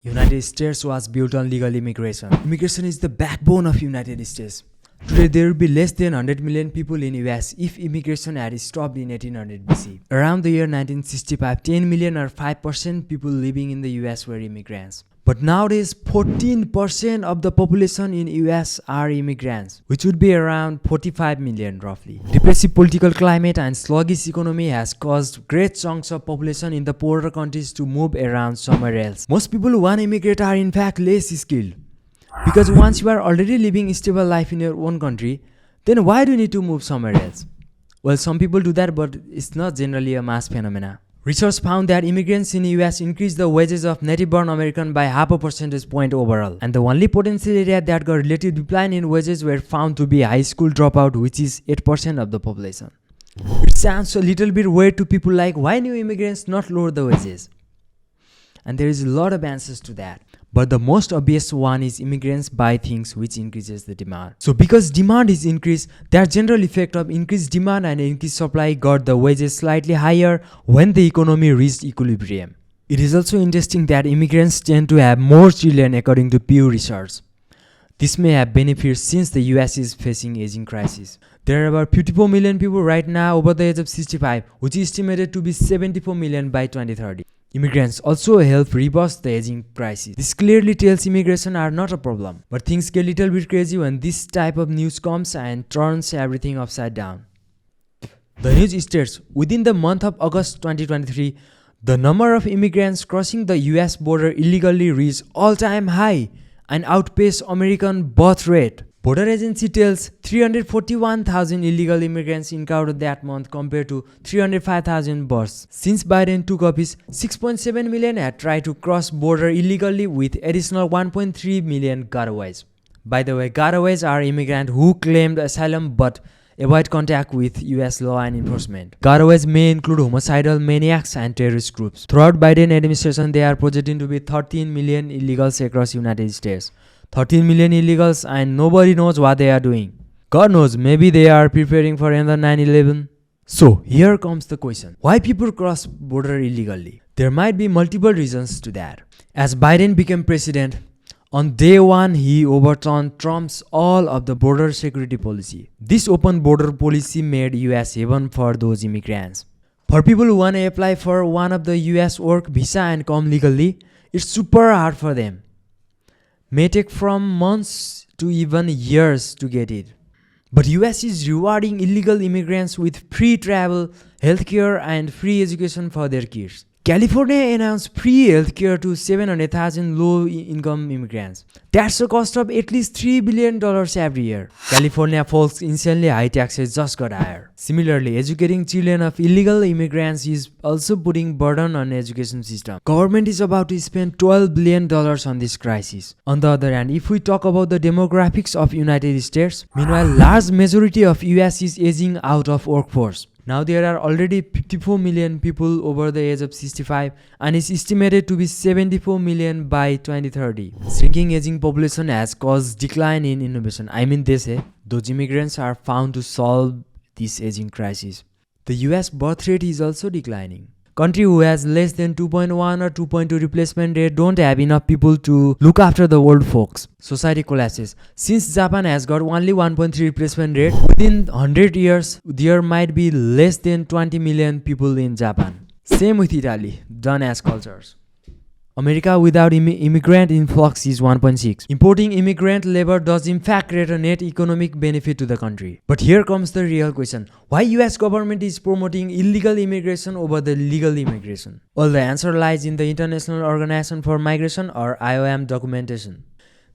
United States was built on legal immigration. Immigration is the backbone of United States. Today there will be less than 100 million people in US if immigration had stopped in 1800 BC. Around the year 1965, 10 million or 5% people living in the US were immigrants. But nowadays, 14% of the population in US are immigrants, which would be around 45 million roughly. Depressive political climate and sluggish economy has caused great chunks of population in the poorer countries to move around somewhere else. Most people who want to immigrate are in fact less skilled. Because once you are already living a stable life in your own country, then why do you need to move somewhere else? Well, some people do that, but it's not generally a mass phenomena. Research found that immigrants in the US increased the wages of native-born Americans by 0.5 percentage point overall. And the only potential area that got relative decline in wages were found to be high school dropout, which is 8% of the population. It sounds a little bit weird to people like, why new immigrants not lower the wages? And there is a lot of answers to that. But the most obvious one is immigrants buy things, which increases the demand. So because demand is increased, that general effect of increased demand and increased supply got the wages slightly higher when the economy reached equilibrium. It is also interesting that immigrants tend to have more children according to Pew Research. This may have benefits since the US is facing aging crisis. There are about 54 million people right now over the age of 65, which is estimated to be 74 million by 2030. Immigrants also help reverse the aging crisis. This clearly tells immigration are not a problem. But things get a little bit crazy when this type of news comes and turns everything upside down. The news states, within the month of August 2023, the number of immigrants crossing the US border illegally reached all-time high and outpaced American birth rate. Border agency tells 341,000 illegal immigrants encountered that month compared to 305,000 births. Since Biden took office, 6.7 million had tried to cross border illegally with additional 1.3 million gotaways. By the way, gotaways are immigrants who claimed asylum but avoid contact with US law and enforcement. Gotaways may include homicidal maniacs and terrorist groups. Throughout Biden administration, they are projecting to be 13 million illegals across United States. 13 million illegals and nobody knows what they are doing. God knows, maybe they are preparing for another 9/11. So here comes the question. Why people cross border illegally? There might be multiple reasons to that. As Biden became president, on day one he overturned Trump's all of the border security policy. This open border policy made US heaven for those immigrants. For people who want to apply for one of the US work visa and come legally, it's super hard for them. May take from months to even years to get it. But US is rewarding illegal immigrants with free travel, healthcare and free education for their kids. California announced free healthcare to 700,000 low-income immigrants. That's a cost of at least $3 billion every year. California folks' insanely high taxes just got higher. Similarly, educating children of illegal immigrants is also putting burden on the education system. Government is about to spend $12 billion on this crisis. On the other hand, if we talk about the demographics of United States, meanwhile, large majority of US is aging out of workforce. Now there are already 54 million people over the age of 65 and is estimated to be 74 million by 2030. Shrinking aging population has caused decline in innovation. They say those immigrants are found to solve this aging crisis. The US birth rate is also declining. Country who has less than 2.1 or 2.2 replacement rate don't have enough people to look after the old folks. Society collapses. Since Japan has got only 1.3 replacement rate, within 100 years, there might be less than 20 million people in Japan. Same with Italy, done as cultures. America without immigrant influx is 1.6. Importing immigrant labor does in fact create a net economic benefit to the country. But here comes the real question. Why US government is promoting illegal immigration over the legal immigration? Well, the answer lies in the International Organization for Migration or IOM documentation.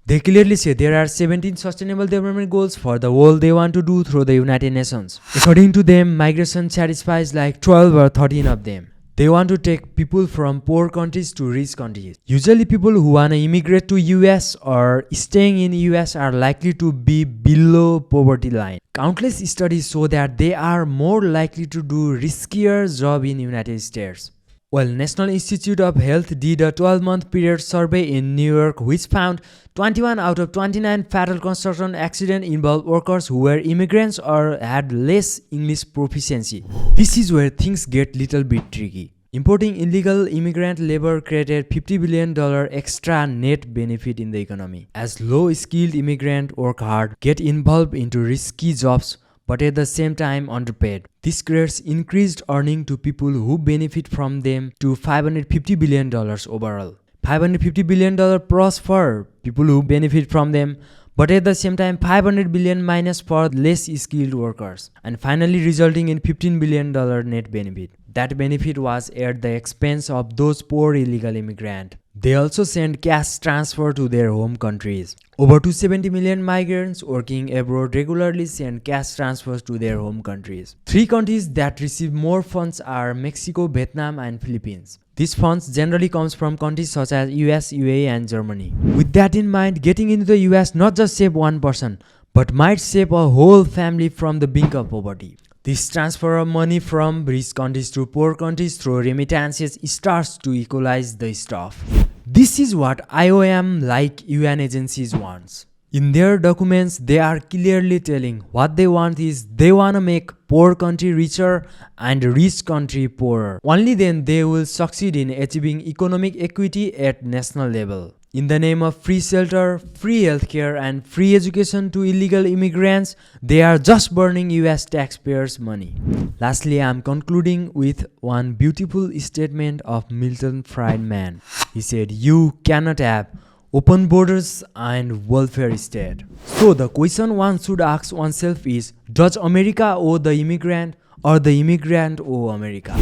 They clearly say there are 17 sustainable development goals for the world they want to do through the United Nations. According to them, migration satisfies like 12 or 13 of them. They want to take people from poor countries to rich countries. Usually people who want to immigrate to US or staying in US are likely to be below poverty line. Countless studies show that they are more likely to do riskier job in United States. Well, National Institute of Health did a 12-month period survey in New York which found 21 out of 29 fatal construction accidents involved workers who were immigrants or had less English proficiency. This is where things get little bit tricky. Importing illegal immigrant labor created $50 billion extra net benefit in the economy, as low-skilled immigrants work hard, get involved into risky jobs, but at the same time underpaid. This creates increased earning to people who benefit from them to $550 billion overall. $550 billion plus for people who benefit from them, but at the same time $500 billion minus for less skilled workers, and finally resulting in $15 billion net benefit. That benefit was at the expense of those poor illegal immigrants. They also sent cash transfer to their home countries. Over 270 million migrants working abroad regularly send cash transfers to their home countries. 3 countries that receive more funds are Mexico, Vietnam, and Philippines. These funds generally comes from countries such as US, UAE, and Germany. With that in mind, getting into the US not just save one person, but might save a whole family from the brink of poverty. This transfer of money from rich countries to poor countries through remittances starts to equalize the stuff. This is what IOM-like UN agencies wants. In their documents, they are clearly telling what they want is they want to make poor country richer and rich country poorer. Only then they will succeed in achieving economic equity at national level. In the name of free shelter, free healthcare, and free education to illegal immigrants, they are just burning US taxpayers' money. Lastly, I am concluding with one beautiful statement of Milton Friedman. He said, "You cannot have open borders and welfare state." So the question one should ask oneself is, does America owe the immigrant or the immigrant owe America?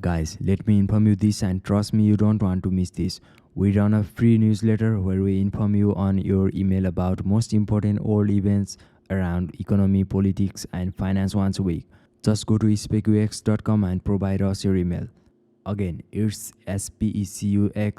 Guys, let me inform you this, and trust me, you don't want to miss this. We run a free newsletter where we inform you on your email about most important world events around economy, politics, and finance once a week. Just go to specux.com and provide us your email. Again, it's specux.com.